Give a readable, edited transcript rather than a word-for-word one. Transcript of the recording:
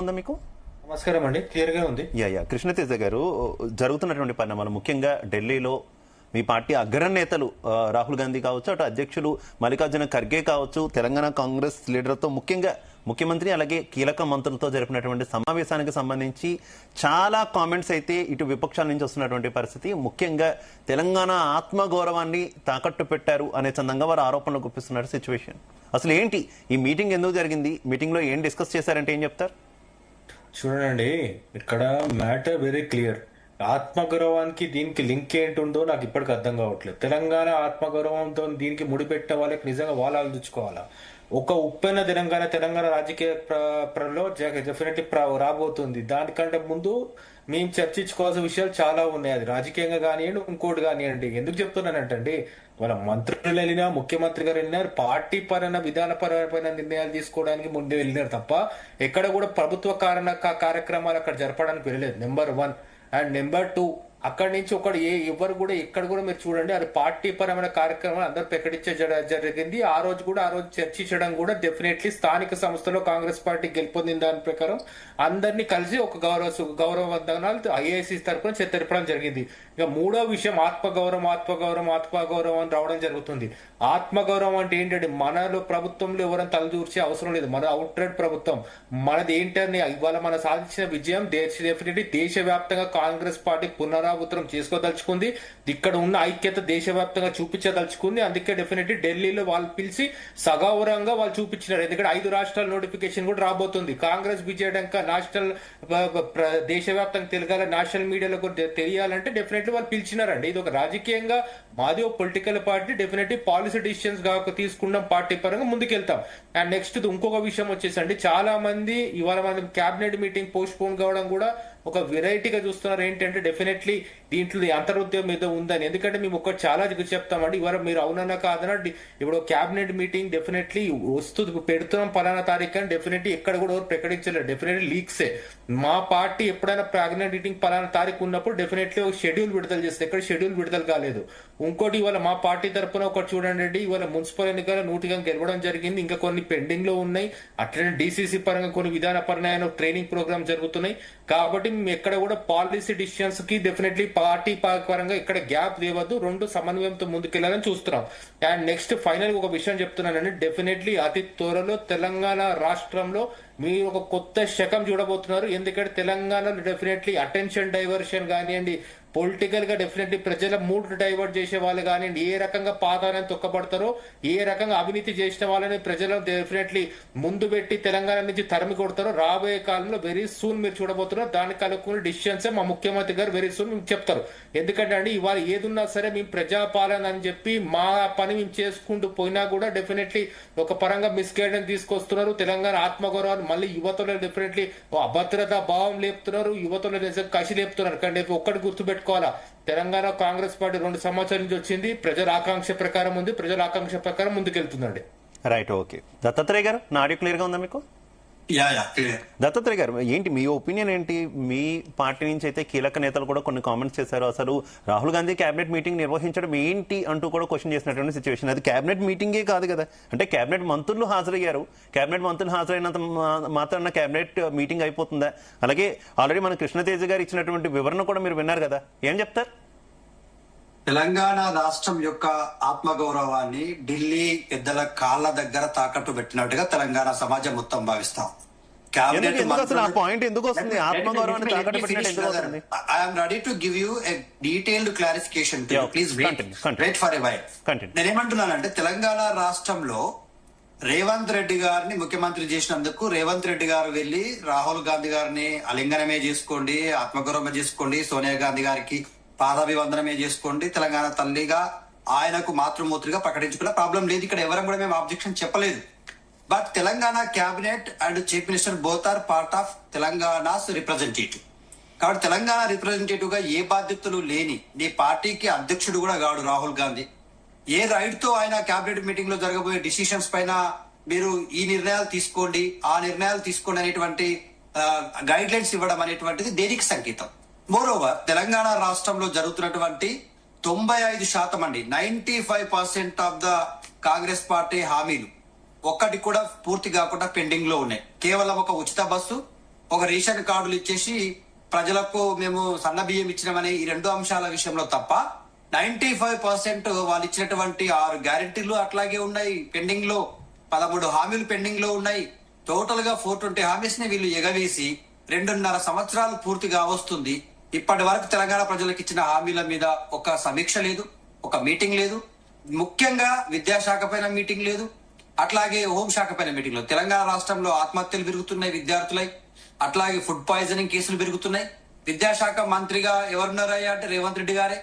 ఉందా మీకు? నమస్కారం అండి, క్లియర్ గా ఉంది. కృష్ణతేజ గారు, జరుగుతున్నటువంటి పరిణామాలు ముఖ్యంగా ఢిల్లీలో మీ పార్టీ అగ్రనేతలు రాహుల్ గాంధీ కావచ్చు, అటు అధ్యక్షులు మల్లికార్జున ఖర్గే కావచ్చు, తెలంగాణ కాంగ్రెస్ లీడర్తో ముఖ్యంగా ముఖ్యమంత్రి అలాగే కీలక మంత్రులతో జరిపినటువంటి సమావేశానికి సంబంధించి చాలా కామెంట్స్ అయితే ఇటు విపక్షాల నుంచి వస్తున్నటువంటి పరిస్థితి. ముఖ్యంగా తెలంగాణ ఆత్మగౌరవాన్ని తాకట్టు పెట్టారు అనే చందంగా వారు ఆరోపణలు గుప్పిస్తున్నారు సిచ్యువేషన్. అసలు ఏంటి ఈ మీటింగ్, ఎందుకు జరిగింది, మీటింగ్ లో ఏం డిస్కస్ చేశారంటే ఏం చెప్తారు? చూడండి, ఇక్కడ మ్యాటర్ వెరీ క్లియర్. ఆత్మగౌరవానికి దీనికి లింక్ ఏంటుందో నాకు ఇప్పటికి అర్థం కావట్లేదు. తెలంగాణ ఆత్మగౌరవంతో దీనికి ముడిపెట్టే వాళ్ళకి నిజంగా వాళ్ళు ఆలోచించుకోవాలా. ఒక ఉప్పెన తెలంగాణ రాజకీయ లో డెఫినెట్లీ రాబోతుంది. దానికంటే ముందు మేము చర్చించుకోవాల్సిన విషయాలు చాలా ఉన్నాయి. అది రాజకీయంగా కానివ్వండి, ఇంకోటి కానివ్వండి. ఎందుకు చెప్తున్నానంటే, వాళ్ళ మంత్రులు వెళ్ళినా, ముఖ్యమంత్రి గారు వెళ్ళినారు, పార్టీ పరమైన విధానపరమైన నిర్ణయాలు తీసుకోవడానికి ముందే వెళ్ళినారు తప్ప ఎక్కడ కూడా ప్రభుత్వ కార్యక్రమాలు అక్కడ జరపడానికి వెళ్ళలేదు. నెంబర్ 1. అండ్ నెంబర్ 2, అక్కడి నుంచి ఎవరు కూడా ఎక్కడ కూడా మీరు చూడండి, అది పార్టీ పరమైన కార్యక్రమాలు అందరూ ప్రకటించే జరిగింది. ఆ రోజు చర్చించడం కూడా డెఫినెట్లీ స్థానిక సంస్థలో కాంగ్రెస్ పార్టీ గెలుపొందిన దాని ప్రకారం అందరినీ కలిసి ఒక గౌరవవందనాలు ఐఏసీ తరఫున తెరపడం జరిగింది. ఇక మూడో విషయం ఆత్మగౌరవం అని రావడం జరుగుతుంది. ఆత్మగౌరవం అంటే ఏంటంటే, మనలో ప్రభుత్వంలో ఎవరైనా తలదూర్చే అవసరం లేదు. మన అవుట్రైట్ ప్రభుత్వం మనది ఏంటని ఇవాళ మన సాధించిన విజయం డెఫినెట్లీ దేశవ్యాప్తంగా కాంగ్రెస్ పార్టీ పునరావృతం చేసుకోదలుచుకుంది. ఇక్కడ ఉన్న ఐక్యత దేశవ్యాప్తంగా చూపించదలుచుకుంది. అందుకే డెఫినెట్లీ ఢిల్లీలో వాళ్ళు పిలిచి సగౌరవంగా వాళ్ళు చూపించినారు. ఎందుకంటే 5 రాష్ట్రాల నోటిఫికేషన్ కూడా రాబోతుంది. కాంగ్రెస్ విజయడంక నేషనల్ దేశవ్యాప్తంగా తిరగాల, నేషనల్ మీడియాలో కూడా తెలియాలంటే డెఫినెట్లీ వాళ్ళు పిలిచినారండి. ఇది ఒక రాజకీయంగా మాది ఒక political party. Definitely policy decisions తీసుకున్నాం, పార్టీ పరంగా ముందుకెళ్తాం. అండ్ నెక్స్ట్ ఇంకొక విషయం వచ్చేసండి, చాలా మంది ఇవాళ మన క్యాబినెట్ మీటింగ్ పోస్ట్ పోన్ కావడం కూడా ఒక వెరైటీగా చూస్తున్నారు. ఏంటంటే డెఫినెట్లీ దీంట్లో అంతర్వృత్యం మీద ఉందని. ఎందుకంటే మేము ఒకటి చాలా చెప్తామండి, ఇవాళ మీరు అవునన్నా కాదన్నా ఇప్పుడు క్యాబినెట్ మీటింగ్ డెఫినెట్లీ పెడుతున్నాం పలానా తారీఖు అని డెఫినెట్లీ ఎక్కడ కూడా ప్రకటించలేదు. డెఫినెట్లీ లీక్సే. మా పార్టీ ఎప్పుడైనా క్యాబినెట్ మీటింగ్ పలానా తారీఖు ఉన్నప్పుడు డెఫినెట్లీ ఒక షెడ్యూల్ విడుదల చేస్తే ఎక్కడ షెడ్యూల్ విడుదల కాలేదు. ఇంకోటి ఇవాళ మా పార్టీ తరఫున ఒకటి చూడండి, ఇవాళ మున్సిపల్ ఎన్నికల 100గా గెలవడం జరిగింది. ఇంకా కొన్ని పెండింగ్ లో ఉన్నాయి. అట్లనే డిసిసి పరంగా కొన్ని విధానపరమైన ట్రైనింగ్ ప్రోగ్రామ్ జరుగుతున్నాయి. కాబట్టి మేము ఎక్కడ కూడా పాలసీ డిసిషన్స్ కి డెఫినెట్లీ పార్టీ పరంగా ఇక్కడ గ్యాప్ లేవద్దు, 2 సమన్వయంతో ముందుకెళ్లాలని చూస్తున్నాం. అండ్ నెక్స్ట్ ఫైనల్ ఒక విషయం చెప్తున్నానండి, డెఫినెట్లీ అతి త్వరలో తెలంగాణ రాష్ట్రంలో మీరు ఒక కొత్త శకం చూడబోతున్నారు. ఎందుకంటే తెలంగాణలో డెఫినెట్లీ అటెన్షన్ డైవర్షన్ కానివ్వండి, పొలిటికల్ గా డెఫినెట్లీ ప్రజల మూడ్ డైవర్ట్ చేసే వాళ్ళు కానివ్వండి, ఏ రకంగా పాతాలను తొక్కబడతారో, ఏ రకంగా అవినీతి చేసిన వాళ్ళని ప్రజలను డెఫినెట్లీ ముందు పెట్టి తెలంగాణ నుంచి తరిమి కొడతారో రాబోయే కాలంలో వెరీ సూన్ మీరు చూడబోతున్నారు. దానికి అనుకున్న డిసిషన్స్ మా ముఖ్యమంత్రి గారు వెరీ సూన్ మీకు చెప్తారు. ఎందుకంటే అండి, ఇవాళ ఏదున్నా సరే మేము ప్రజాపాలన అని చెప్పి మా పని మేము చేసుకుంటూ పోయినా కూడా డెఫినెట్లీ ఒక పరంగా మిస్గైడెన్స్ తీసుకొస్తున్నారు. తెలంగాణ ఆత్మగౌరవాన్ని మళ్ళీ యువతలో డెఫినెట్లీ అభద్రతా భావం లేపుతున్నారు, యువతలో కసి లేపుతున్నారు. కానీ ఒక్కటి గుర్తుపెట్టుకోవాలా, తెలంగాణ కాంగ్రెస్ పార్టీ 2 సంవత్సరాల నుంచి వచ్చింది, ప్రజల ఆకాంక్ష ప్రకారం ఉంది, ప్రజల ఆకాంక్ష ప్రకారం ముందుకెళ్తుందండి. Right, okay. దత్తాత్రేయ గారు, నా ఆడియో క్లియర్ గా ఉందా మీకు? దత్తాత్రేయ గారు, ఏంటి మీ ఒపీనియన్ ఏంటి? మీ పార్టీ నుంచి అయితే కీలక నేతలు కూడా కొన్ని కామెంట్స్ చేశారు. అసలు రాహుల్ గాంధీ క్యాబినెట్ మీటింగ్ నిర్వహించడం ఏంటి అంటూ కూడా క్వశ్చన్ చేసినటువంటి సిచ్యువేషన్. అది క్యాబినెట్ మీటింగే కాదు కదా, అంటే క్యాబినెట్ మంత్రులు హాజరయ్యారు. క్యాబినెట్ మంత్రులు హాజరైనంత మాత్రాన క్యాబినెట్ మీటింగ్ అయిపోతుందా? అలాగే ఆల్రెడీ మన కృష్ణతేజ గారు ఇచ్చినటువంటి వివరణ కూడా మీరు విన్నారు కదా, ఏం చెప్తారు? తెలంగాణ రాష్ట్రం యొక్క ఆత్మగౌరవాన్ని ఢిల్లీ పెద్దల కాళ్ళ దగ్గర తాకట్టు పెట్టినట్టుగా తెలంగాణ సమాజం మొత్తం భావిస్తాం. నేనేమంటున్నానంటే, తెలంగాణ రాష్ట్రంలో రేవంత్ రెడ్డి గారిని ముఖ్యమంత్రి చేసినందుకు రేవంత్ రెడ్డి గారు వెళ్లి రాహుల్ గాంధీ గారిని అలింగనమే చేసుకోండి, ఆత్మగౌరవమే చేసుకోండి, సోనియా గాంధీ గారికి పాదాభివందనమే చేసుకోండి, తెలంగాణ తల్లిగా ఆయనకు మాతృమూర్తిగా ప్రకటించుకున్న ప్రాబ్లం లేదు. ఇక్కడ ఎవరం కూడా మేము ఆబ్జెక్షన్ చెప్పలేదు. But Telangana cabinet and chief minister both are part of Telangana's representative. కాబట్టి తెలంగాణ రిప్రజెంటేటివ్ గా ఏ బాధ్యతలు లేని నీ పార్టీకి అధ్యక్షుడు కూడా కాడు రాహుల్ గాంధీ, ఏ రైట్ తో ఆయన క్యాబినెట్ మీటింగ్ లో జరగబోయే డిసిషన్స్ పైన మీరు ఈ నిర్ణయాలు తీసుకోండి, ఆ నిర్ణయాలు తీసుకోండి అనేటువంటి గైడ్ లైన్స్ ఇవ్వడం అనేటువంటిది దేనికి సంకేతం? మోరోవర్, తెలంగాణ రాష్ట్రంలో జరుగుతున్నటువంటి 95% అండి, 95% ఆఫ్ ద కాంగ్రెస్ పార్టీ హామీలు ఒక్కటి కూడా పూర్తి కాకుండా పెండింగ్ లో ఉన్నాయి. కేవలం ఒక ఉచిత బస్సు, ఒక రేషన్ కార్డులు ఇచ్చేసి ప్రజలకు మేము సన్న బియ్యం ఇచ్చినామనే ఈ రెండు అంశాల విషయంలో తప్ప 95% వాళ్ళు ఇచ్చినటువంటి 6 గ్యారెంటీలు అట్లాగే ఉన్నాయి. పెండింగ్ లో 13 హామీలు పెండింగ్ లో ఉన్నాయి. టోటల్ గా 420 హామీస్ ని వీళ్ళు ఎగవేసి 2.5 సంవత్సరాలు పూర్తిగా వస్తుంది. ఇప్పటి వరకు తెలంగాణ ప్రజలకు ఇచ్చిన హామీల మీద ఒక సమీక్ష లేదు, ఒక మీటింగ్ లేదు. ముఖ్యంగా విద్యాశాఖ పైన మీటింగ్ లేదు, అట్లాగే హోంశాఖ పైన మీటింగ్ లేదు. తెలంగాణ రాష్ట్రంలో ఆత్మహత్యలు పెరుగుతున్నాయి విద్యార్థులై, అట్లాగే ఫుడ్ పాయిజనింగ్ కేసులు పెరుగుతున్నాయి. విద్యాశాఖ మంత్రిగా ఎవరున్నారయ్యా అంటే రేవంత్ రెడ్డి గారే.